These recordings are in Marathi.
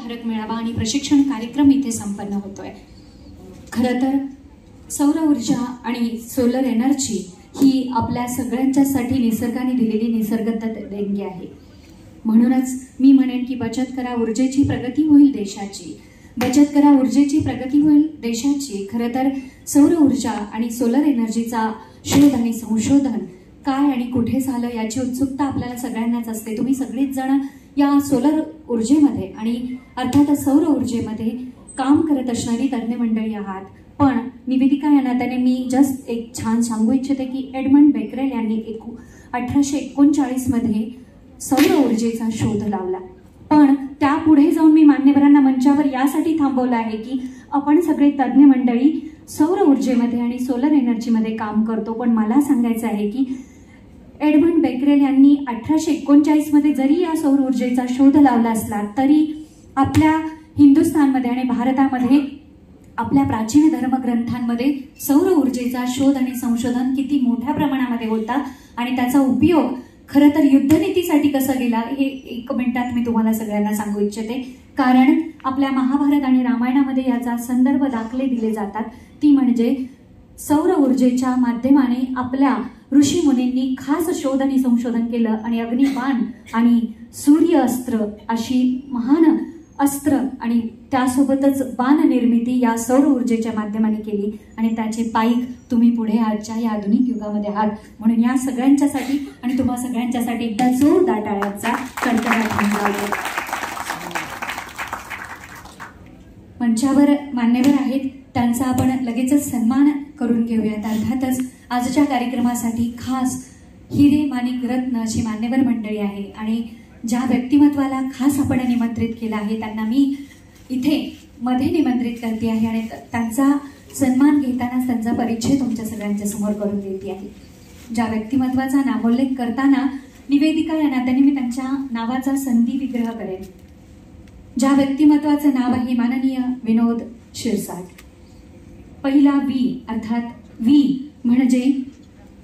अनुभवधारक मेळावा आणि प्रशिक्षण कार्यक्रम इथे संपन्न होतोय। खरं तर सौर ऊर्जा आणि सोलर एनर्जी ही आपल्या सगळ्यांच्यासाठी निसर्गाने दिलेली निसर्गदत्त देणगी आहे। म्हणूनच मी म्हणेन की बचत करा, ऊर्जेची प्रगती होईल देशाची। बचत करा, ऊर्जेची प्रगती होईल देशाची। खरं तर सौर ऊर्जा आणि सोलर एनर्जीचा शोध आणि संशोधन काय आणि कुठे झालं याची उत्सुकता आपल्याला सगळ्यांनाच असते। तुम्ही सगळेच जण या सोलर ऊर्जेमध्ये आणि अर्थात सौर ऊर्जेमध्ये काम करत असणारी तज्ञ मंडळी आहात। पण निवेदिका या नात्याने मी जस्ट एक छान सांगू इच्छिते की एडमंड बेकरेल यांनी 1839 मध्ये सौर ऊर्जेचा शोध लावला। पण त्यापुढे जाऊन मी मान्यवरांना मंचावर यासाठी थांबवलं आहे की आपण सगळे तज्ञ मंडळी सौर ऊर्जेमध्ये आणि सोलर एनर्जीमध्ये काम करतो। पण मला सांगायचं आहे की एडमंड बेकरेल यांनी 1839 मध्ये जरी या सौर ऊर्जेचा शोध लावला असला तरी आपल्या हिंदुस्थानमध्ये आणि भारतामध्ये आपल्या प्राचीन धर्मग्रंथांमध्ये सौर ऊर्जेचा शोध आणि संशोधन किती मोठ्या प्रमाणामध्ये होता आणि त्याचा उपयोग खरं तर युद्धनीतीसाठी कसा गेला हे 1 मिनिटात मी तुम्हाला सगळ्यांना सांगू इच्छिते। कारण आपल्या महाभारत आणि रामायणामध्ये याचा संदर्भ दाखले दिले जातात, ती म्हणजे सौर ऊर्जेच्या माध्यमाने आपल्या ऋषी मुनींनी खास शोध आणि संशोधन केलं आणि अग्निबाण आणि सूर्य अस्त्र अशी महान अस्त्र आणि त्यासोबतच बाण निर्मिती या सौर ऊर्जेच्या माध्यमाने केली आणि त्याचे पाईक तुम्ही पुढे आजच्या या आधुनिक युगामध्ये आहात। म्हणून या सगळ्यांच्यासाठी आणि तुम्हा सगळ्यांच्यासाठी एकदा जोरदार टाळ्यांचा कडकडाट होऊ। मंचावर मान्यवर आहेत, त्यांचा आपण लगेचच सन्मान करून घेऊयात। अर्थातच आजच्या कार्यक्रमासाठी खास हिरे माणिक रत्न अशी मान्यवर मंडळी आहे आणि ज्या व्यक्तिमत्वाला खास आपण निमंत्रित केलं आहे त्यांना मी इथे मध्ये निमंत्रित करते आहे आणि त्यांचा सन्मान घेताना त्यांचा परिचय तुमच्या सगळ्यांच्या समोर करून देते आहे। ज्या व्यक्तिमत्वाचा नामोल्लेख करताना निवेदिका या नात्याने मी त्यांच्या नावाचा संधी विग्रह करेन। ज्या व्यक्तिमत्वाचं नाव आहे माननीय विनोद शिरसाट। पहिला वी अर्थात वी म्हणजे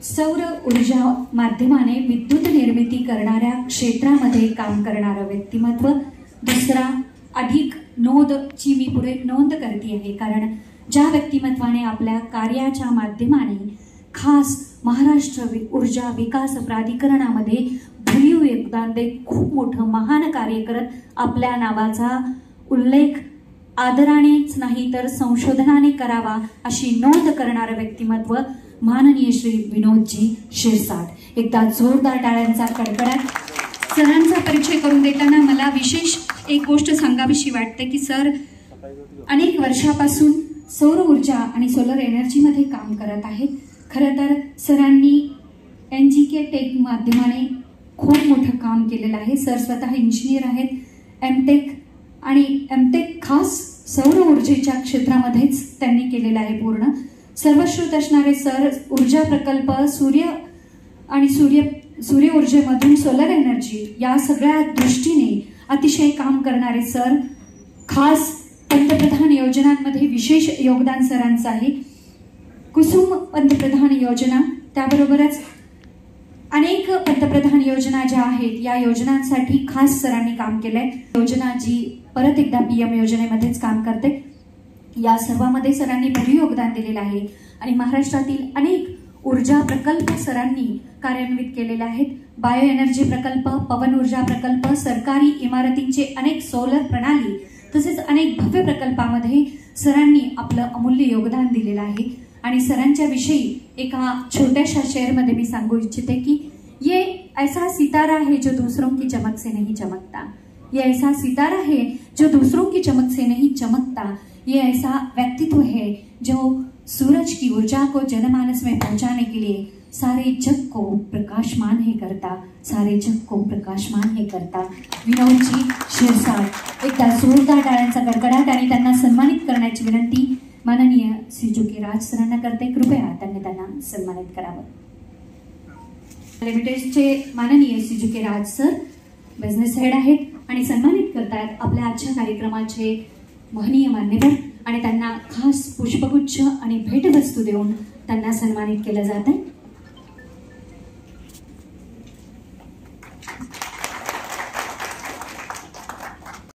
सौर ऊर्जा माध्यमाने विद्युत निर्मिती करणाऱ्या क्षेत्रामध्ये काम करणारं व्यक्तिमत्व। दुसरा अधिक नोंदची मी पुढे नोंद करते आहे कारण ज्या व्यक्तिमत्वाने आपल्या कार्याच्या माध्यमाने खास महाराष्ट्र ऊर्जा विकास प्राधिकरणामध्ये भरीव योगदान देत खूप मोठं महान कार्य करत आपल्या नावाचा उल्लेख आदरानेच नाही तर संशोधनाने करावा अशी नोंद करणारं व्यक्तिमत्व माननीय श्री विनोदजी शिरसाट। एकदा जोरदार टाळ्यांचा कडकडाट। सरांचा परिचय करून देताना मला विशेष एक गोष्ट सांगावीशी वाटते की सर अनेक वर्षापासून सौर ऊर्जा आणि सोलर एनर्जीमध्ये काम करत आहेत। खरं तर सरांनी NGK टेक माध्यमाने खूप मोठं काम केलेलं आहे। सर स्वतः इंजिनियर आहेत, MTech आणि MTech खास सौर ऊर्जेच्या क्षेत्रामध्येच त्यांनी केलेलं आहे पूर्ण। सर्वश्रुत असणारे सर ऊर्जा प्रकल्प सूर्य ऊर्जेमधून सोलर एनर्जी या सगळ्या दृष्टीने अतिशय काम करणारे सर। खास पंतप्रधान योजनांमध्ये विशेष योगदान सरांचं आहे। कुसुम पंतप्रधान योजना त्याबरोबरच अनेक पंतप्रधान योजना ज्या आहेत या योजनांसाठी खास सरांनी काम केलंय। योजना जी परत एकदा PM योजनेमध्येच काम करते, या सर्वांमध्ये सरांनी भरीव योगदान दिलेलं आहे आणि महाराष्ट्रातील अनेक ऊर्जा प्रकल्प सरांनी कार्यान्वित केलेले आहेत। बायो एनर्जी प्रकल्प, पवन ऊर्जा प्रकल्प, सरकारी इमारतींचे अनेक सोलर प्रणाली तसेच अनेक भव्य प्रकल्पामध्ये सरांनी आपलं अमूल्य योगदान दिलेलं आहे। आणि सरांच्या विषयी एका छोट्याशा शेअरमध्ये मी सांगू इच्छिते की ये ऐसा सितारा है जो दूसरों की चमक से नहीं चमकता, ये ऐसा सितारा है जो दूसरों की चमक से नहीं चमकता, ये ऐसा व्यक्तित्व है जो सूरज की ऊर्जा को जनमानस में पहुंचाने के लिए सारे जग को प्रकाशमान है करता, सारे जग को प्रकाशमान है करता। विनोदजी शिरसाट। एकदा जोरदार टाळ्यांचा कडकडाट आणि त्यांना सन्मानित करण्याची विनंती माननीय सिजुके राज सरांना करते। कृपया त्यांना सन्मानित करावं। लिमिटेडचे माननीय सिजुके राज सर बिझनेस हेड आहेत आणि सन्मानित करतात आपल्या आजच्या कार्यक्रमाचे महनीय मान्यवर आणि त्यांना खास पुष्पगुच्छ आणि भेटवस्तू देऊन त्यांना सन्मानित केलं जात आहे।